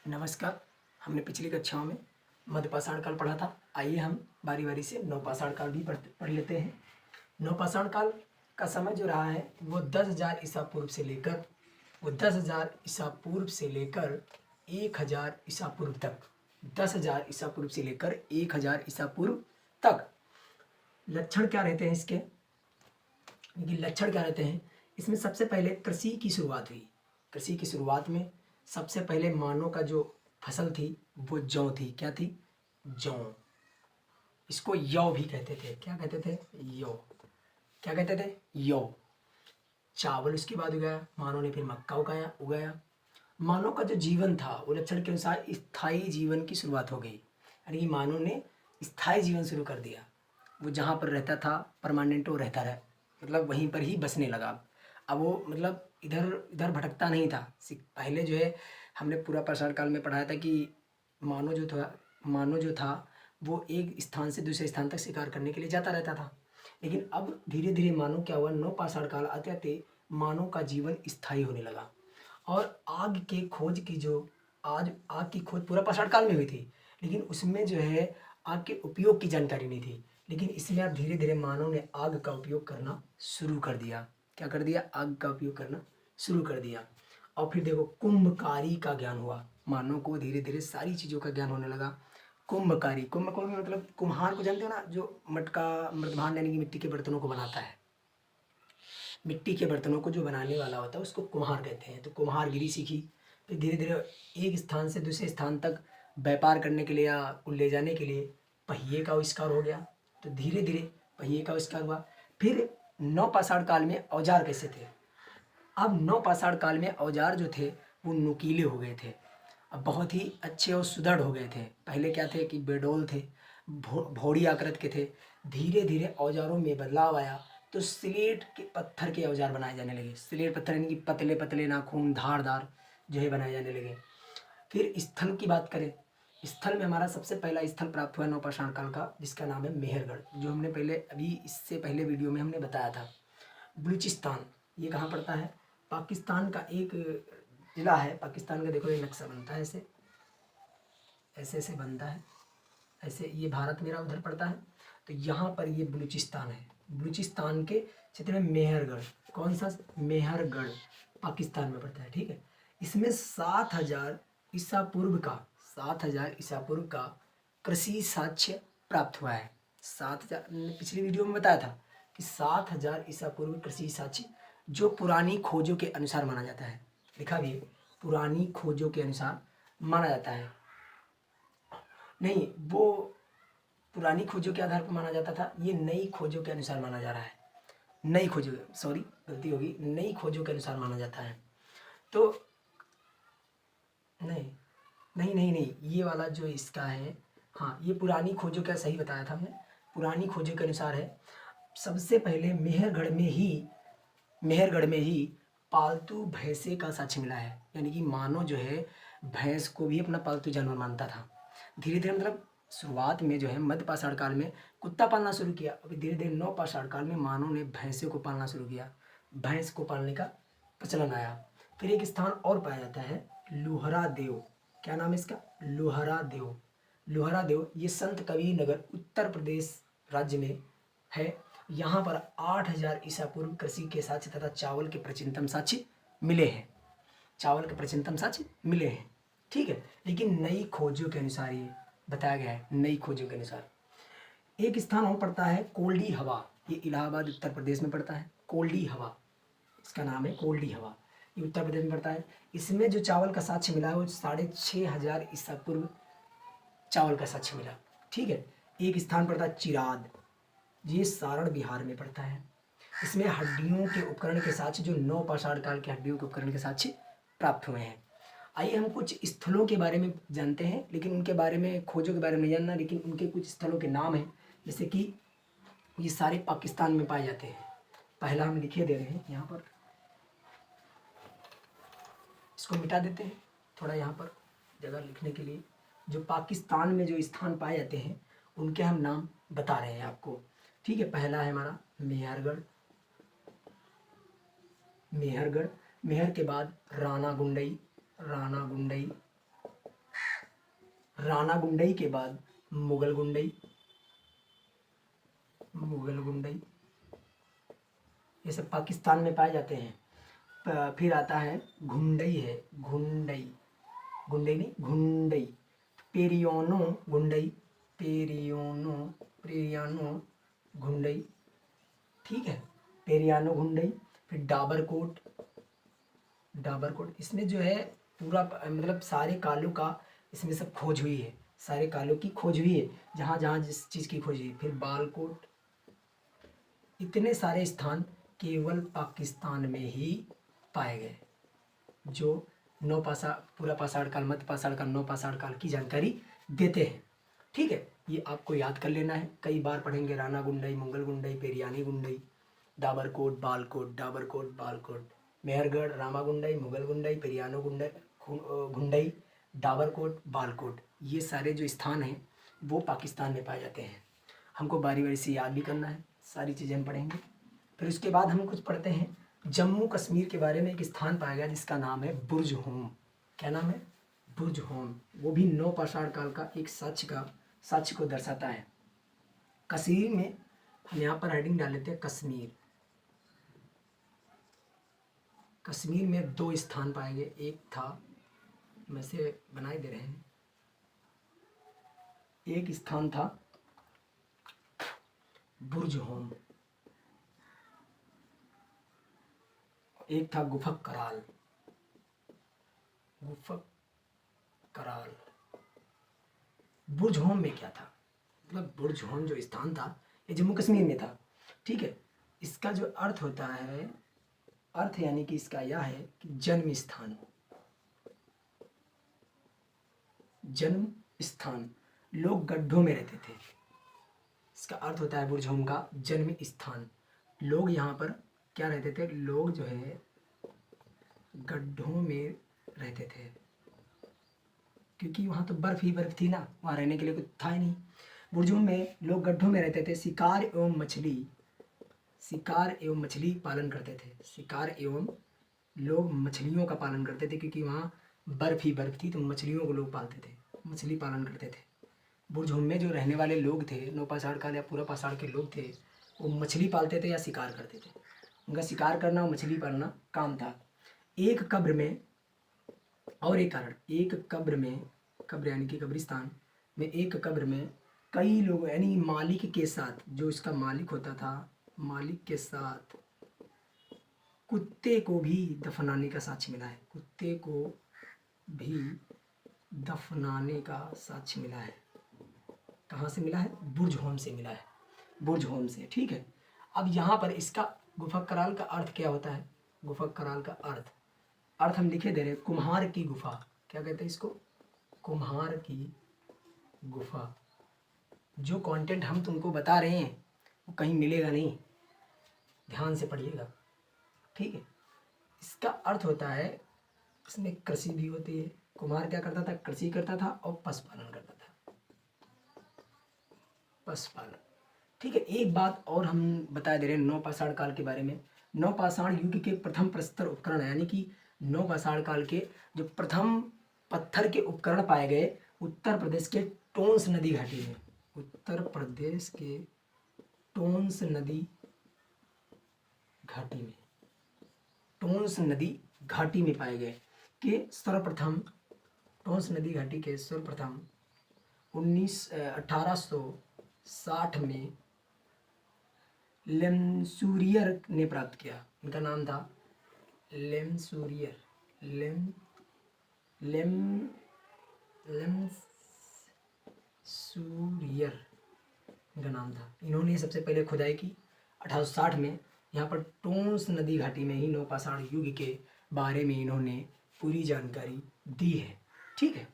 नमस्कार। हमने पिछली कक्षाओं में मध्यपाषाण काल पढ़ा था। आइए हम बारी बारी से नवपाषाण काल भी पढ़ लेते हैं। नवपाषाण काल का समय जो रहा है वो 10,000 ईसा पूर्व से लेकर 1000 ईसा पूर्व तक 10,000 ईसा पूर्व से लेकर 1000 ईसा पूर्व तक। लक्षण क्या रहते हैं इसके? देखिए लक्षण क्या रहते हैं इसमें। सबसे पहले कृषि की शुरुआत हुई। कृषि की शुरुआत में सबसे पहले मानव का जो फसल थी वो जौ थी। क्या थी? जौ। इसको यौ भी कहते थे। क्या कहते थे? यौ। क्या कहते थे? यौ। चावल उसके बाद उगाया मानव ने, फिर मक्का उगाया। मानव का जो जीवन था वो लक्षण के अनुसार स्थायी जीवन की शुरुआत हो गई, यानी कि मानव ने स्थायी जीवन शुरू कर दिया। वो जहाँ पर रहता था परमानेंट वो रहता रहा, मतलब वहीं पर ही बसने लगा। अब वो मतलब इधर इधर भटकता नहीं था। पहले जो है हमने पूरा पाषाण काल में पढ़ाया था कि मानव जो था वो एक स्थान से दूसरे स्थान तक शिकार करने के लिए जाता रहता था। लेकिन अब धीरे धीरे मानव क्या हुआ, नव पाषाण काल आते आते मानव का जीवन स्थायी होने लगा। और आग की खोज पूरा पाषाण काल में हुई थी, लेकिन उसमें जो है आग के उपयोग की जानकारी नहीं थी। लेकिन इसमें अब धीरे धीरे मानव ने आग का उपयोग करना शुरू कर दिया। क्या कर दिया? आग का उपयोग करना शुरू कर दिया। और फिर देखो कुंभकारी का ज्ञान हुआ। मानव को धीरे धीरे सारी चीज़ों का ज्ञान होने लगा। कुंभ को मतलब कुम्हार को जानते हो ना, जो मटका मृदभांड यानी कि मिट्टी के बर्तनों को बनाता है। मिट्टी के बर्तनों को जो बनाने वाला होता है उसको कुम्हार कहते हैं। तो कुम्हारगिरी सीखी। फिर धीरे धीरे एक स्थान से दूसरे स्थान तक व्यापार करने के लिए या ले जाने के लिए पहिए का आविष्कार हो गया। तो धीरे धीरे पहिए का आविष्कार हुआ। फिर नवपाषाण काल में औजार कैसे थे? अब नवपाषाण काल में औजार जो थे वो नुकीले हो गए थे। अब बहुत ही अच्छे और सुदृढ़ हो गए थे। पहले क्या थे कि बेडोल थे, भौड़ी आकृत के थे। धीरे धीरे औजारों में बदलाव आया तो स्लेट के पत्थर के औजार बनाए जाने लगे। स्लेट पत्थर यानी कि पतले पतले नाखून धारदार जो है बनाए जाने लगे। फिर स्थल की बात करें, स्थल में हमारा सबसे पहला स्थल प्राप्त हुआ नवपाषाण काल का, जिसका नाम है मेहरगढ़, जो हमने पहले अभी इससे पहले वीडियो में हमने बताया था। बलूचिस्तान ये कहाँ पड़ता है? पाकिस्तान का एक जिला है। पाकिस्तान का देखो ये नक्शा बनता है, ऐसे ऐसे ऐसे बनता है, ऐसे। ये भारत मेरा उधर पड़ता है, तो यहाँ पर ये बलूचिस्तान है। बलूचिस्तान के क्षेत्र में मेहरगढ़, कौन सा? मेहरगढ़ पाकिस्तान में पड़ता है। ठीक है। इसमें 7,000 ईसा पूर्व का 7,000 ईसा पूर्व का कृषि साक्ष्य प्राप्त हुआ है। 7,000 पिछली वीडियो में बताया था कि 7,000 ईसा पूर्व कृषि साक्ष्य जो पुरानी खोजों के अनुसार माना जाता है। लिखा भी है, पुरानी खोजों के अनुसार माना जाता है। नहीं, वो पुरानी खोजों के आधार पर माना जाता था, ये नई खोजों के अनुसार माना जा रहा है। नई खोजों, सॉरी गलती होगी, नई खोजों के अनुसार माना जाता है। तो नहीं नहीं नहीं नहीं, ये वाला जो इसका है, हाँ ये पुरानी खोजों का सही बताया था हमने, पुरानी खोजों के अनुसार है। सबसे पहले मेहरगढ़ में ही पालतू भैंसे का साक्ष्य मिला है। यानी कि मानव जो है भैंस को भी अपना पालतू जानवर मानता था। धीरे धीरे मतलब शुरुआत में जो है मध्यपाषाण काल में कुत्ता पालना शुरू किया। अभी धीरे धीरे नवपाषाण काल में मानव ने भैंसे को पालना शुरू किया। भैंस को पालने का प्रचलन आया। फिर एक स्थान और पाया जाता है लोहरा देव। क्या नाम है इसका? लोहरा देव। लोहरा देव ये संत कबीर नगर उत्तर प्रदेश राज्य में है। यहाँ पर 8,000 ईसा पूर्व कृषि के साक्ष्य तथा चावल के प्राचीनतम साक्ष्य मिले हैं। चावल के प्राचीनतम साक्ष्य मिले हैं। ठीक है। लेकिन नई खोजों के अनुसार ये बताया गया है, नई खोजों के अनुसार। एक स्थान और पड़ता है कोल्डी हवा। ये इलाहाबाद उत्तर प्रदेश में पड़ता है। कोल्डी हवा इसका नाम है, कोल्डी हवा। ये उत्तर प्रदेश में पड़ता है। इसमें जो चावल का साक्ष्य मिला है वो 6,500 ईसा पूर्व चावल का साक्ष्य मिला। ठीक है। एक स्थान पड़ता है चिराद, ये सारण बिहार में पड़ता है। इसमें हड्डियों के उपकरण के साक्ष्य, जो नवपाषाण काल के हड्डियों के उपकरण के साक्ष्य प्राप्त हुए हैं। आइए हम कुछ स्थलों के बारे में जानते हैं, लेकिन उनके बारे में, खोजों के बारे में नहीं जानना, लेकिन उनके कुछ स्थलों के नाम हैं। जैसे कि ये सारे पाकिस्तान में पाए जाते हैं। पहला हम लिखे दे रहे हैं यहाँ पर, इसको मिटा देते हैं थोड़ा यहाँ पर जगह लिखने के लिए। जो पाकिस्तान में जो स्थान पाए जाते हैं उनके हम नाम बता रहे हैं आपको। ठीक है। पहला है हमारा मेहरगढ़। मेहर के बाद राना गुंडई। राणा गुंडई के बाद मुगल गुंडई, मुगल गुंडई, ये सब पाकिस्तान में पाए जाते हैं। फिर आता है घुंडई, है घुंडई, गुंडई नहीं घुंडई, पेरियानो गुंडई, पेरियानो, पेरियानो घुंडई, ठीक है, पेरियानो घुंडई। फिर डाबरकोट, डाबरकोट, इसमें जो है पूरा मतलब सारे कालों का इसमें सब खोज हुई है, सारे कालों की खोज हुई है, जहाँ जहाँ जिस चीज़ की खोज हुई। फिर बालकोट, इतने सारे स्थान केवल पाकिस्तान में ही पाए गए, जो नौ पाषाण, पूरा पाषाण काल, मध्य पाषाण काल, नौ पाषाण काल की जानकारी देते हैं। ठीक है, ये आपको याद कर लेना है, कई बार पढ़ेंगे। राणा गुंडई, मुगल गुंडई, पेरियानी गुंडई, डाबरकोट, बालकोट, डाबरकोट, बालकोट, मेहरगढ़, रामा गुंडई, मुगल गुंडई, पेरियानो गुंडई, गुंडई, डाबरकोट, बालकोट, ये सारे जो स्थान हैं वो पाकिस्तान में पाए जाते हैं। हमको बारी बारी से याद भी करना है, सारी चीज़ें हम पढ़ेंगे। फिर उसके बाद हम कुछ पढ़ते हैं जम्मू कश्मीर के बारे में। एक स्थान पाया गया जिसका नाम है बुर्ज होम। क्या नाम है? बुर्ज होम। वो भी नौ पाषाण काल का एक साक्ष्य को दर्शाता है। कश्मीर में हम यहाँ पर हेडिंग डाल लेते हैं कश्मीर। कश्मीर में दो स्थान पाए गए, एक था, में से बनाए दे रहे हैं, एक स्थान था बुर्ज होम, एक था गुफक कराल, गुफक कराल। बुर्ज होम में क्या था? मतलब बुर्ज होम जो स्थान था ये जम्मू कश्मीर में था। ठीक है, इसका जो अर्थ होता है, अर्थ यानी कि इसका यह है कि जन्म स्थान, जन्म स्थान। लोग गड्ढों में रहते थे, इसका अर्थ होता है बुर्ज होम का जन्म स्थान। लोग यहाँ पर क्या रहते थे? लोग जो है गड्ढों में रहते थे, क्योंकि वहाँ तो बर्फ ही बर्फ थी ना, वहाँ रहने के लिए कुछ था ही नहीं। बुर्ज होम में लोग गड्ढों में रहते थे, शिकार एवं मछली पालन करते थे। शिकार एवं लोग मछलियों का पालन करते थे, क्योंकि वहाँ बर्फ ही बर्फ थी, तो मछलियों को लोग पालते थे, मछली पालन करते थे। बुर्ज होम में जो रहने वाले लोग थे, नौ पाषाण काल या पूरा पाषाण के लोग थे, वो मछली पालते थे या शिकार करते थे। उनका शिकार करना और मछली पालना काम था। एक कब्र में, और एक कारण, एक कब्र में, कब्र यानी कि कब्रिस्तान में, एक कब्र में कई लोग यानी मालिक के साथ, जो इसका मालिक होता था, मालिक के साथ कुत्ते को भी दफनाने का साक्ष्य मिला है। कुत्ते को भी दफनाने का साक्ष्य मिला है। कहाँ से मिला है? बुर्ज होम से मिला है, बुर्ज होम से। ठीक है, अब यहाँ पर इसका गुफक कराल का अर्थ क्या होता है? गुफक कराल का अर्थ हम लिखे दे रहे हैं, कुम्हार की गुफा। क्या कहते हैं इसको? कुम्हार की गुफा। जो कंटेंट हम तुमको बता रहे हैं वो कहीं मिलेगा नहीं, ध्यान से पढ़िएगा। ठीक है, इसका अर्थ होता है, इसमें कृषि भी होती है। कुम्हार क्या करता था? कृषि करता था और पशुपालन करता था, पशुपालन। ठीक है, एक बात और हम बता दे रहे हैं नौ पाषाण काल के बारे में। नौ पाषाण युग के प्रथम प्रस्तर उपकरण, यानी कि नौ पाषाण काल के जो प्रथम पत्थर के उपकरण पाए गए उत्तर प्रदेश के टोंस नदी घाटी में, उत्तर प्रदेश के टोंस नदी घाटी में, टोंस नदी घाटी में पाए गए कि सर्वप्रथम, टोंस नदी घाटी के सर्वप्रथम 1860 में लेमसूरियर ने प्राप्त किया। इनका नाम था लेमसूरियर, लेमसूरियर इनका नाम था। इन्होंने सबसे पहले खुदाई की 1860 में। यहाँ पर टोंस नदी घाटी में ही नौ पाषाण युग के बारे में इन्होंने पूरी जानकारी दी है। ठीक है,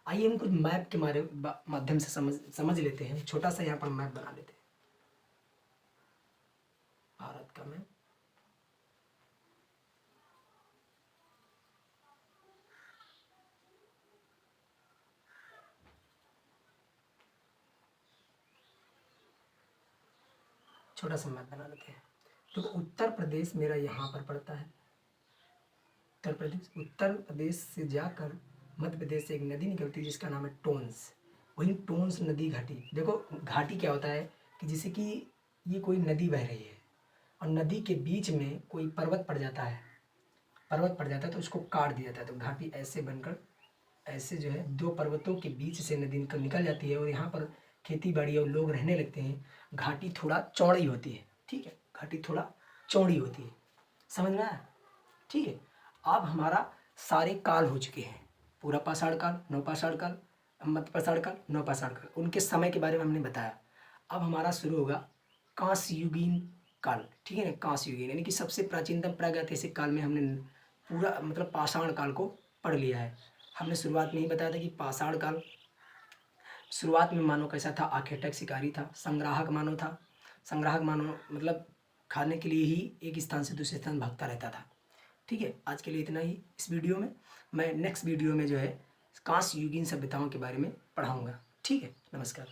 आइए हम कुछ मैप के माध्यम से समझ लेते हैं। छोटा सा यहाँ पर मैप बना लेते हैं, भारत का मैप। छोटा सा मैप बना लेते हैं। तो उत्तर प्रदेश मेरा यहाँ पर पड़ता है, उत्तर प्रदेश। उत्तर प्रदेश से जाकर मध्य प्रदेश से एक नदी निकलती है जिसका नाम है टोंस। वहीं टोन्स नदी घाटी, देखो घाटी क्या होता है कि जैसे कि ये कोई नदी बह रही है और नदी के बीच में कोई पर्वत पड़ जाता है, पर्वत पड़ जाता है तो उसको काट दिया जाता है, तो घाटी ऐसे बनकर ऐसे जो है दो पर्वतों के बीच से नदी निकल जाती है और यहाँ पर खेती बाड़ी और लोग रहने लगते हैं। घाटी थोड़ा चौड़ी होती है, ठीक है, घाटी थोड़ा चौड़ी होती है, समझ में आया? ठीक है। अब हमारा सारे काल हो चुके हैं, पूरा पाषाण काल, नवपाषाण काल, मध्य पाषाण काल, नवपाषाण काल, उनके समय के बारे में हमने बताया। अब हमारा शुरू होगा कांस्ययुगीन काल, ठीक है ना, कांस्ययुगीन यानी कि सबसे प्राचीनतम प्रागैतिहासिक काल में हमने पूरा मतलब पाषाण काल को पढ़ लिया है। हमने शुरुआत में ही बताया था कि पाषाण काल शुरुआत में मानव कैसा था, आखेटक शिकारी था, संग्राहक मानव था। संग्राहक मानव मतलब खाने के लिए ही एक स्थान से दूसरे स्थान भागता रहता था। ठीक है, आज के लिए इतना ही इस वीडियो में। मैं नेक्स्ट वीडियो में जो है कांस्य युगीन सभ्यताओं के बारे में पढ़ाऊँगा। ठीक है, नमस्कार।